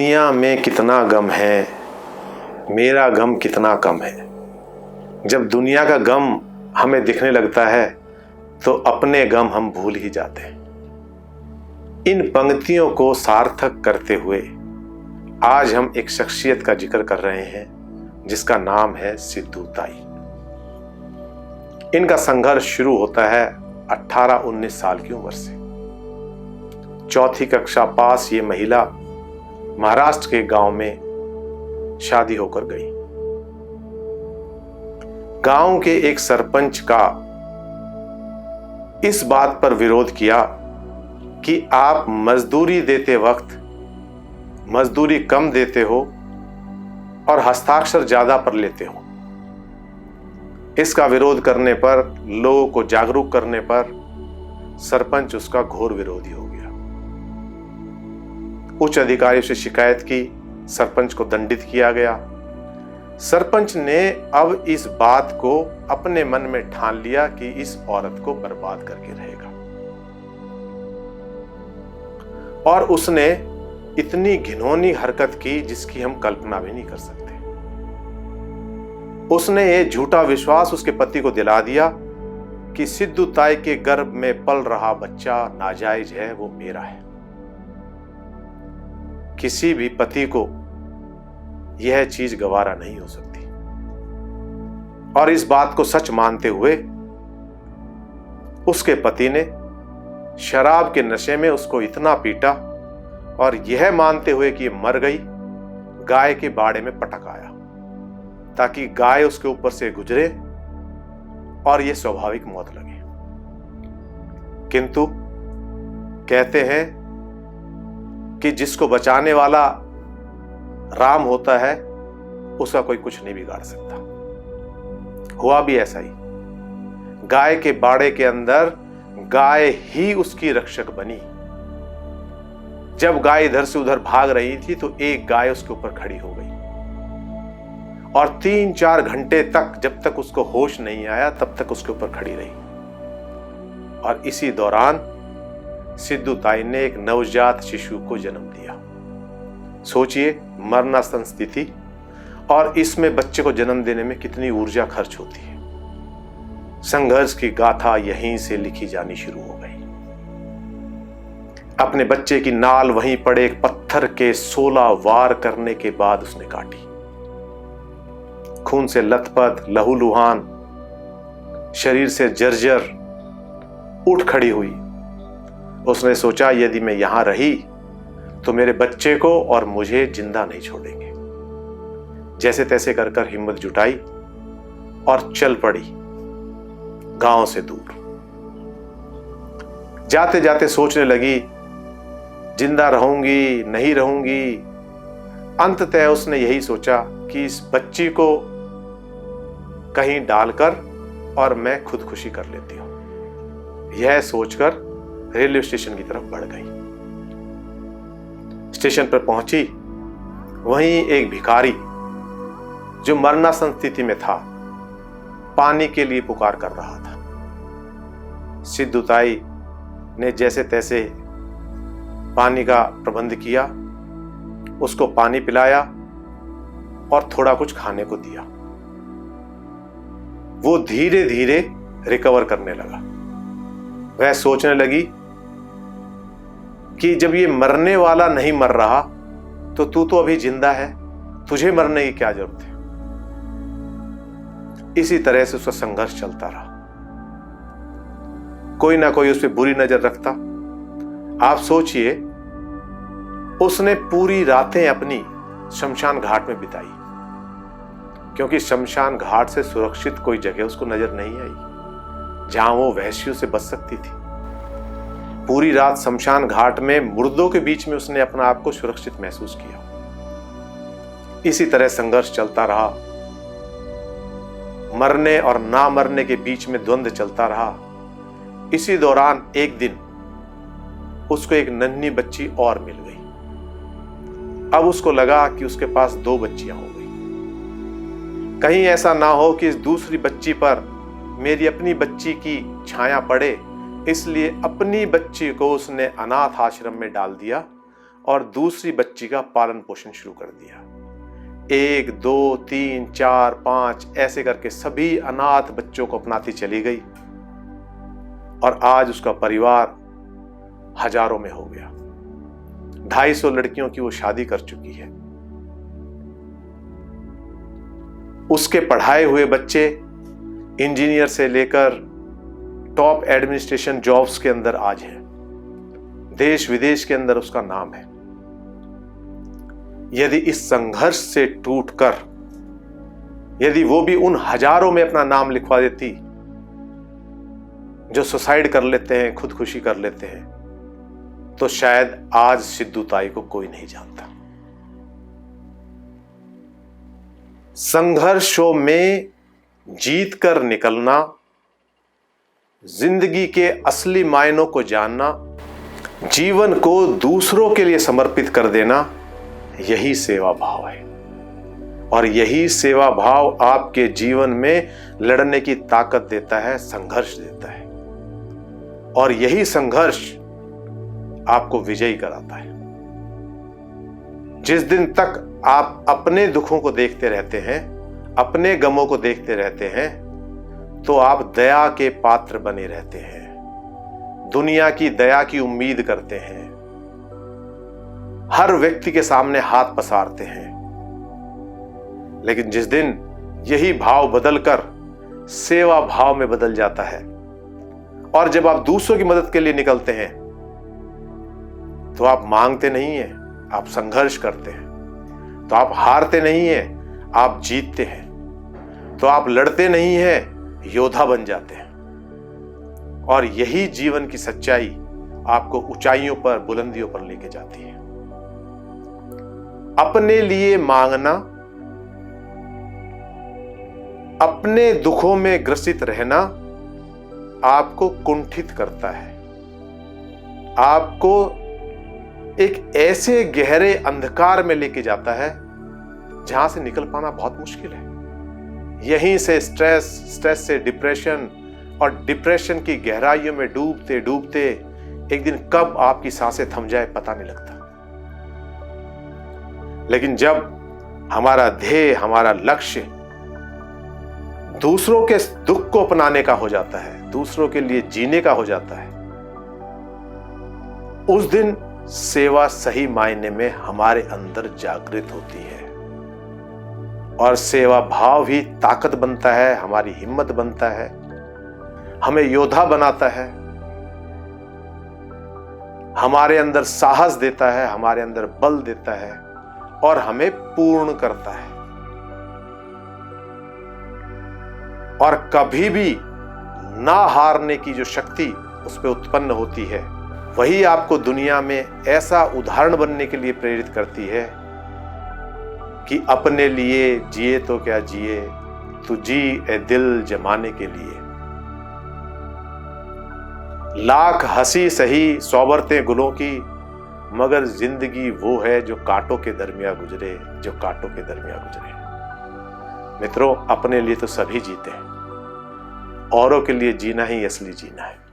दुनिया में कितना गम है, मेरा गम कितना कम है। जब दुनिया का गम हमें दिखने लगता है तो अपने गम हम भूल ही जाते हैं। इन पंक्तियों को सार्थक करते हुए आज हम एक शख्सियत का जिक्र कर रहे हैं जिसका नाम है सिद्धू ताई। इनका संघर्ष शुरू होता है 18-19 साल की उम्र से। चौथी कक्षा पास ये महिला महाराष्ट्र के गांव में शादी होकर गई। गांव के एक सरपंच का इस बात पर विरोध किया कि आप मजदूरी देते वक्त मजदूरी कम देते हो और हस्ताक्षर ज्यादा पर लेते हो। इसका विरोध करने पर, लोगों को जागरूक करने पर सरपंच उसका घोर विरोधी हो गया। उच्च अधिकारियों से शिकायत की, सरपंच को दंडित किया गया। सरपंच ने अब इस बात को अपने मन में ठान लिया कि इस औरत को बर्बाद करके रहेगा, और उसने इतनी घिनौनी हरकत की जिसकी हम कल्पना भी नहीं कर सकते। उसने ये झूठा विश्वास उसके पति को दिला दिया कि सिद्धू ताई के गर्भ में पल रहा बच्चा नाजायज है, वो मेरा है। किसी भी पति को यह चीज गवारा नहीं हो सकती, और इस बात को सच मानते हुए उसके पति ने शराब के नशे में उसको इतना पीटा और यह मानते हुए कि मर गई, गाय के बाड़े में पटक आया ताकि गाय उसके ऊपर से गुजरे और यह स्वाभाविक मौत लगे। किंतु कहते हैं कि जिसको बचाने वाला राम होता है उसका कोई कुछ नहीं बिगाड़ सकता। हुआ भी ऐसा ही। गाय के बाड़े के अंदर गाय ही उसकी रक्षक बनी। जब गाय इधर से उधर भाग रही थी तो एक गाय उसके ऊपर खड़ी हो गई, और 3-4 घंटे तक, जब तक उसको होश नहीं आया तब तक उसके ऊपर खड़ी रही। और इसी दौरान सिद्धू ताई ने एक नवजात शिशु को जन्म दिया। सोचिए, मरणासन स्थिति, और इसमें बच्चे को जन्म देने में कितनी ऊर्जा खर्च होती है। संघर्ष की गाथा यहीं से लिखी जानी शुरू हो गई। अपने बच्चे की नाल वहीं पड़े एक पत्थर के 16 वार करने के बाद उसने काटी। खून से लथपथ, लहूलुहान, शरीर से जर्जर उठ खड़ी हुई। उसने सोचा, यदि मैं यहां रही तो मेरे बच्चे को और मुझे जिंदा नहीं छोड़ेंगे। जैसे तैसे कर कर हिम्मत जुटाई और चल पड़ी गांव से दूर। जाते जाते सोचने लगी, जिंदा रहूंगी नहीं रहूंगी। अंततः उसने यही सोचा कि इस बच्ची को कहीं डालकर और मैं खुदकुशी कर लेती हूं। यह सोचकर रेलवे स्टेशन की तरफ बढ़ गई। स्टेशन पर पहुंची, वहीं एक भिखारी जो मरणासन स्थिति में था पानी के लिए पुकार कर रहा था। सिद्धू ताई ने जैसे तैसे पानी का प्रबंध किया, उसको पानी पिलाया और थोड़ा कुछ खाने को दिया। वो धीरे धीरे रिकवर करने लगा। वह सोचने लगी कि जब ये मरने वाला नहीं मर रहा तो तू तो अभी जिंदा है, तुझे मरने की क्या जरूरत है। इसी तरह से उसका संघर्ष चलता रहा। कोई ना कोई उस पर बुरी नजर रखता। आप सोचिए, उसने पूरी रातें अपनी शमशान घाट में बिताई, क्योंकि शमशान घाट से सुरक्षित कोई जगह उसको नजर नहीं आई जहां वो वहशियों से बच सकती थी। पूरी रात शमशान घाट में मुर्दों के बीच में उसने अपना आप को सुरक्षित महसूस किया। इसी तरह संघर्ष चलता रहा। मरने और ना मरने के बीच में द्वंद्व चलता रहा। इसी दौरान एक दिन उसको एक नन्ही बच्ची और मिल गई। अब उसको लगा कि उसके पास 2 बच्चियां हो गई। कहीं ऐसा ना हो कि इस दूसरी बच्ची पर मेरी अपनी बच्ची की छाया पड़े, इसलिए अपनी बच्ची को उसने अनाथ आश्रम में डाल दिया और दूसरी बच्ची का पालन पोषण शुरू कर दिया। 1, 2, 3, 4, 5 ऐसे करके सभी अनाथ बच्चों को अपनाती चली गई और आज उसका परिवार हजारों में हो गया। 250 लड़कियों की वो शादी कर चुकी है। उसके पढ़ाए हुए बच्चे इंजीनियर से लेकर टॉप एडमिनिस्ट्रेशन जॉब्स के अंदर आज हैं। देश विदेश के अंदर उसका नाम है। यदि इस संघर्ष से टूटकर यदि वो भी उन हजारों में अपना नाम लिखवा देती जो सुसाइड कर लेते हैं, खुदकुशी कर लेते हैं, तो शायद आज सिद्धू ताई को कोई नहीं जानता। संघर्षों में जीत कर निकलना, जिंदगी के असली मायनों को जानना, जीवन को दूसरों के लिए समर्पित कर देना, यही सेवा भाव है। और यही सेवा भाव आपके जीवन में लड़ने की ताकत देता है, संघर्ष देता है। और यही संघर्ष आपको विजयी कराता है। जिस दिन तक आप अपने दुखों को देखते रहते हैं, अपने गमों को देखते रहते हैं, तो आप दया के पात्र बने रहते हैं, दुनिया की दया की उम्मीद करते हैं, हर व्यक्ति के सामने हाथ पसारते हैं। लेकिन जिस दिन यही भाव बदलकर सेवा भाव में बदल जाता है और जब आप दूसरों की मदद के लिए निकलते हैं, तो आप मांगते नहीं हैं, आप संघर्ष करते हैं। तो आप हारते नहीं हैं, आप जीतते हैं। तो आप लड़ते नहीं हैं, योद्धा बन जाते हैं। और यही जीवन की सच्चाई आपको ऊंचाइयों पर, बुलंदियों पर लेके जाती है। अपने लिए मांगना, अपने दुखों में ग्रसित रहना आपको कुंठित करता है, आपको एक ऐसे गहरे अंधकार में लेके जाता है जहां से निकल पाना बहुत मुश्किल है। यहीं से स्ट्रेस से डिप्रेशन, और डिप्रेशन की गहराइयों में डूबते डूबते एक दिन कब आपकी सांसें थम जाए पता नहीं लगता। लेकिन जब हमारा ध्येय, हमारा लक्ष्य दूसरों के दुख को अपनाने का हो जाता है, दूसरों के लिए जीने का हो जाता है, उस दिन सेवा सही मायने में हमारे अंदर जागृत होती है। और सेवा भाव ही ताकत बनता है, हमारी हिम्मत बनता है, हमें योद्धा बनाता है, हमारे अंदर साहस देता है, हमारे अंदर बल देता है और हमें पूर्ण करता है। और कभी भी ना हारने की जो शक्ति उस पर उत्पन्न होती है, वही आपको दुनिया में ऐसा उदाहरण बनने के लिए प्रेरित करती है कि अपने लिए जिए तो क्या जिए, तू जी ए दिल जमाने के लिए। लाख हंसी सही सौबरतें गुलों की, मगर जिंदगी वो है जो कांटों के दरमियां गुजरे, जो कांटों के दरमियां गुजरे। मित्रों, अपने लिए तो सभी जीते हैं, औरों के लिए जीना ही असली जीना है।